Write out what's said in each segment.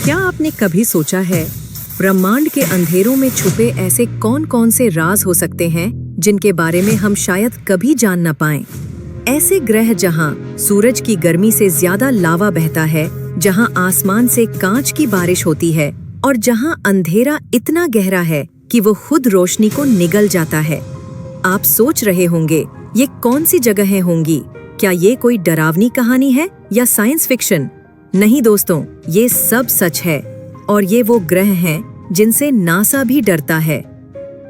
क्या आपने कभी सोचा है ब्रह्मांड के अंधेरों में छुपे ऐसे कौन-कौन से राज हो सकते हैं जिनके बारे में हम शायद कभी जान न पाएं? ऐसे ग्रह जहां सूरज की गर्मी से ज्यादा लावा बहता है, जहां आसमान से कांच की बारिश होती है और जहां अंधेरा इतना गहरा है कि वो खुद रोशनी को निगल जाता है। आप सोच रहे होंगे ये कौन सी जगहें होंगी? क्या ये कोई डरावनी कहानी है या साइंस फिक्शन? नहीं दोस्तों, ये सब सच है और ये वो ग्रह हैं जिनसे नासा भी डरता है।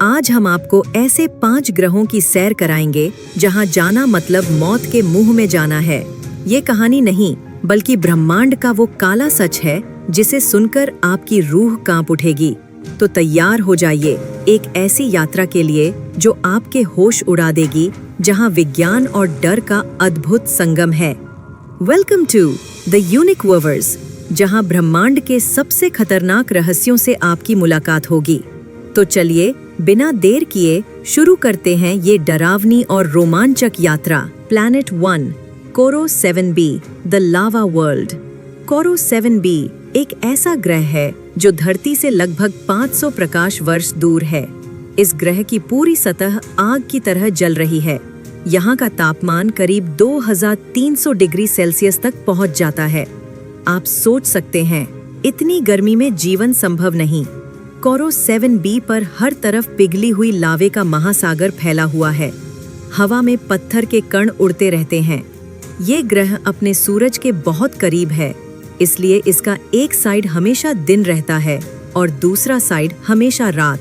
आज हम आपको ऐसे 5 ग्रहों की सैर कराएंगे जहां जाना मतलब मौत के मुंह में जाना है। ये कहानी नहीं बल्कि ब्रह्मांड का वो काला सच है जिसे सुनकर आपकी रूह कांप उठेगी। तो तैयार हो जाइए एक ऐसी यात्रा के लिए जो आपके होश उड़ा देगी, जहां विज्ञान और डर का अद्भुत संगम है। वेलकम टू द यूनिवर्स, जहां ब्रह्मांड के सबसे खतरनाक रहस्यों से आपकी मुलाकात होगी। तो चलिए बिना देर किए शुरू करते हैं ये डरावनी और रोमांचक यात्रा। प्लैनेट 1, कोरो 7b, द लावा वर्ल्ड। कोरो 7b एक ऐसा ग्रह है जो धरती से लगभग 500 प्रकाश वर्ष दूर है। इस ग्रह की पूरी सतह आग की तरह जल रही है। यहाँ का तापमान करीब 2300 डिग्री सेल्सियस तक पहुँच जाता है। आप सोच सकते हैं इतनी गर्मी में जीवन संभव नहीं। कोरो 7b पर हर तरफ पिघली हुई लावे का महासागर फैला हुआ है। हवा में पत्थर के कण उड़ते रहते हैं। ये ग्रह अपने सूरज के बहुत करीब है, इसलिए इसका एक साइड हमेशा दिन रहता है और दूसरा साइड हमेशा रात।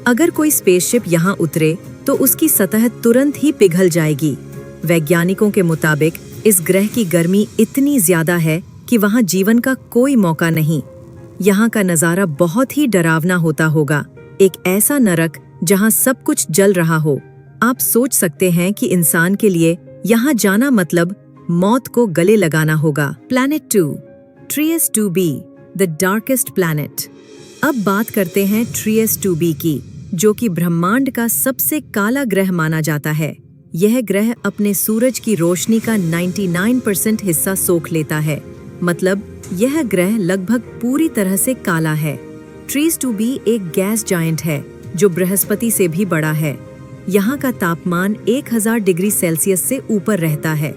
अगर कोई स्पेसशिप यहाँ उतरे तो उसकी सतह तुरंत ही पिघल जाएगी। वैज्ञानिकों के मुताबिक इस ग्रह की गर्मी इतनी ज्यादा है कि वहाँ जीवन का कोई मौका नहीं। यहाँ का नज़ारा बहुत ही डरावना होता होगा, एक ऐसा नरक जहाँ सब कुछ जल रहा हो। आप सोच सकते हैं कि इंसान के लिए यहाँ जाना मतलब मौत को गले लगाना होगा। Planet 2, ट्रियस 2b, the darkest planet. अब बात करते हैं ट्रियस 2b की, जो कि ब्रह्मांड का सबसे काला ग्रह माना जाता है। यह ग्रह अपने सूरज की रोशनी का 99% हिस्सा सोख लेता है, मतलब यह ग्रह लगभग पूरी तरह से काला है। ट्रियस 2b एक गैस जायंट है जो बृहस्पति से भी बड़ा है। यहाँ का तापमान 1000 डिग्री सेल्सियस से ऊपर रहता है।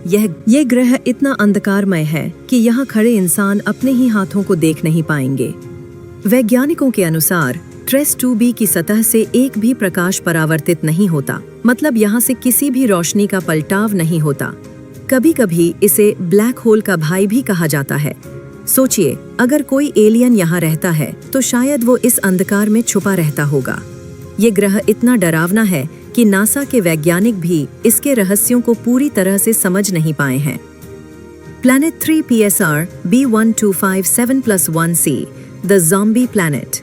यह ग्रह इतना अंधकारमय है कि यहाँ खड़े इंसान अपने ही हाथों को देख नहीं पाएंगे। वैज्ञानिकों के अनुसार ट्रियस 2b की सतह से एक भी प्रकाश परावर्तित नहीं होता, मतलब यहाँ से किसी भी रोशनी का पलटाव नहीं होता। कभी कभी इसे ब्लैक होल का भाई भी कहा जाता है। सोचिए, अगर कोई एलियन यहाँ रहता है तो शायद वो इस अंधकार में छुपा रहता होगा। ये ग्रह इतना डरावना है कि नासा के वैज्ञानिक भी इसके रहस्यों को पूरी तरह से समझ नहीं पाए हैं। Planet 3 PSR B1257+1c, the zombie planet.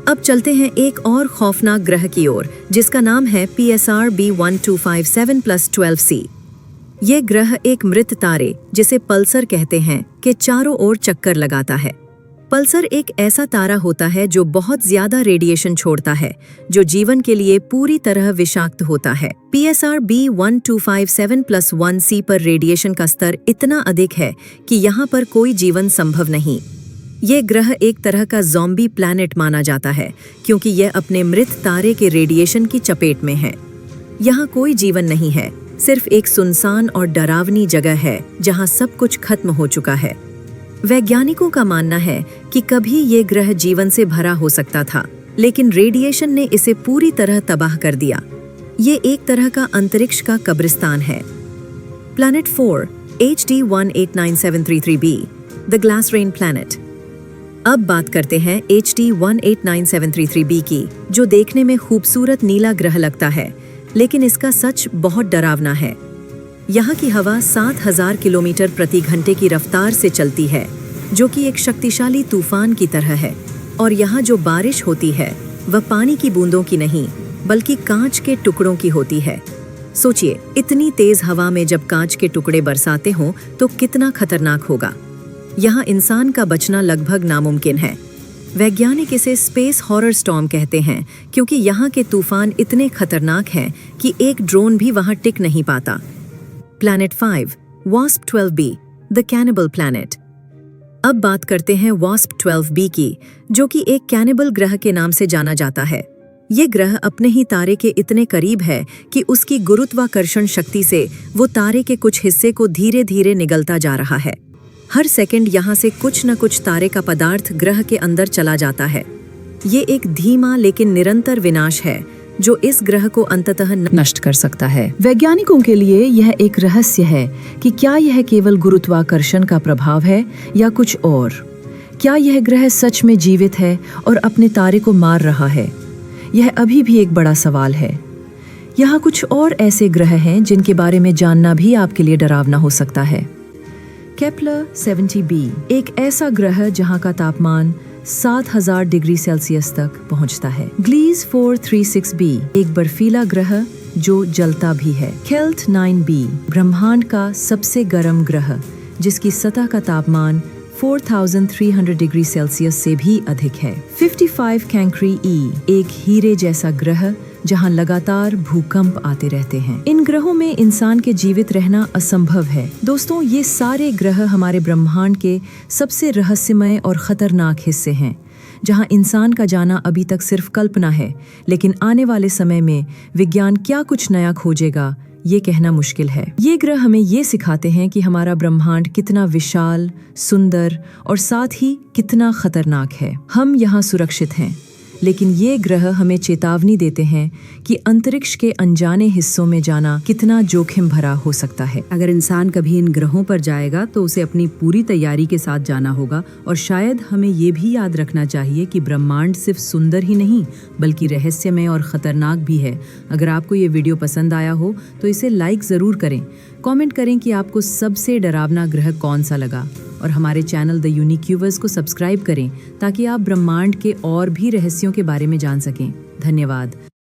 अब चलते हैं एक और खौफनाक ग्रह की ओर, जिसका नाम है PSR B1257+12c। ये ग्रह एक मृत तारे, जिसे पल्सर कहते हैं, के चारों ओर चक्कर लगाता है। पल्सर एक ऐसा तारा होता है जो बहुत ज्यादा रेडिएशन छोड़ता है, जो जीवन के लिए पूरी तरह विषाक्त होता है। PSR B1257+1c पर रेडिएशन का स्तर इतना अधिक है कि यहाँ पर कोई जीवन संभव नहीं। ये ग्रह एक तरह का ज़ॉम्बी प्लैनेट माना जाता है, क्योंकि यह अपने मृत तारे के रेडिएशन की चपेट में है। यहाँ कोई जीवन नहीं है, सिर्फ एक सुनसान और डरावनी जगह है जहाँ सब कुछ खत्म हो चुका है। वैज्ञानिकों का मानना है कि कभी ये ग्रह जीवन से भरा हो सकता था, लेकिन रेडिएशन ने इसे पूरी तरह तबाह कर दिया। ये एक तरह का अंतरिक्ष का कब्रिस्तान है। Planet 4, HD 189733b, the glass rain planet. अब बात करते हैं HD 189733b की, जो देखने में खूबसूरत नीला ग्रह लगता है, लेकिन इसका सच बहुत डरावना है। यहाँ की हवा 7000 किलोमीटर प्रति घंटे की रफ्तार से चलती है, जो कि एक शक्तिशाली तूफान की तरह है। और यहाँ जो बारिश होती है वह पानी की बूंदों की नहीं, बल्कि कांच के टुकड़ों की होती है। सोचिए, इतनी तेज हवा में जब कांच के टुकड़े बरसाते हों तो कितना खतरनाक होगा। यहाँ इंसान का बचना लगभग नामुमकिन है। वैज्ञानिक इसे स्पेस हॉरर स्टॉर्म कहते हैं, क्योंकि यहाँ के तूफान इतने खतरनाक हैं कि एक ड्रोन भी वहाँ टिक नहीं पाता। Planet 5, WASP-12b, the cannibal planet. अब बात करते हैं वास्प 12b की, जो कि एक कैनिबल ग्रह के नाम से जाना जाता है। ये ग्रह अपने ही तारे के इतने करीब है कि उसकी गुरुत्वाकर्षण शक्ति से वो तारे के कुछ हिस्से को धीरे धीरे निगलता जा रहा है। हर सेकंड यहाँ से कुछ न कुछ तारे का पदार्थ ग्रह के अंदर चला जाता है। ये एक धीमा लेकिन निरंतर विनाश है जो इस ग्रह को अंततः नष्ट कर सकता है। वैज्ञानिकों के लिए यह एक रहस्य है कि क्या यह केवल गुरुत्वाकर्षण का प्रभाव है या कुछ और। क्या यह ग्रह सच में जीवित है और अपने तारे को मार रहा है? यह अभी भी एक बड़ा सवाल है। यहाँ कुछ और ऐसे ग्रह हैं जिनके बारे में जानना भी आपके लिए डरावना हो सकता है। केपलर 70b एक ऐसा ग्रह जहाँ का तापमान 7000 डिग्री सेल्सियस तक पहुंचता है। ग्लीज 436b एक बर्फीला ग्रह जो जलता भी है। केल्ट 9b ब्रह्मांड का सबसे गर्म ग्रह जिसकी सतह का तापमान 4300 डिग्री सेल्सियस से भी अधिक है। 55 कैंक्री ई एक हीरे जैसा ग्रह जहां लगातार भूकंप आते रहते हैं। इन ग्रहों में इंसान के जीवित रहना असंभव है। दोस्तों, ये सारे ग्रह हमारे ब्रह्मांड के सबसे रहस्यमय और खतरनाक हिस्से हैं, जहां इंसान का जाना अभी तक सिर्फ कल्पना है। लेकिन आने वाले समय में विज्ञान क्या कुछ नया खोजेगा, ये कहना मुश्किल है। ये ग्रह हमें ये सिखाते हैं कि हमारा ब्रह्मांड कितना विशाल, सुंदर और साथ ही कितना खतरनाक है। हम यहाँ सुरक्षित हैं, लेकिन ये ग्रह हमें चेतावनी देते हैं कि अंतरिक्ष के अनजाने हिस्सों में जाना कितना जोखिम भरा हो सकता है। अगर इंसान कभी इन ग्रहों पर जाएगा तो उसे अपनी पूरी तैयारी के साथ जाना होगा। और शायद हमें ये भी याद रखना चाहिए कि ब्रह्मांड सिर्फ सुंदर ही नहीं बल्कि रहस्यमय और खतरनाक भी है। अगर आपको ये वीडियो पसंद आया हो तो इसे लाइक ज़रूर करें। कमेंट करें कि आपको सबसे डरावना ग्रह कौन सा लगा, और हमारे चैनल द यूनिक्यूवर्स को सब्सक्राइब करें ताकि आप ब्रह्मांड के और भी रहस्यों के बारे में जान सकें। धन्यवाद।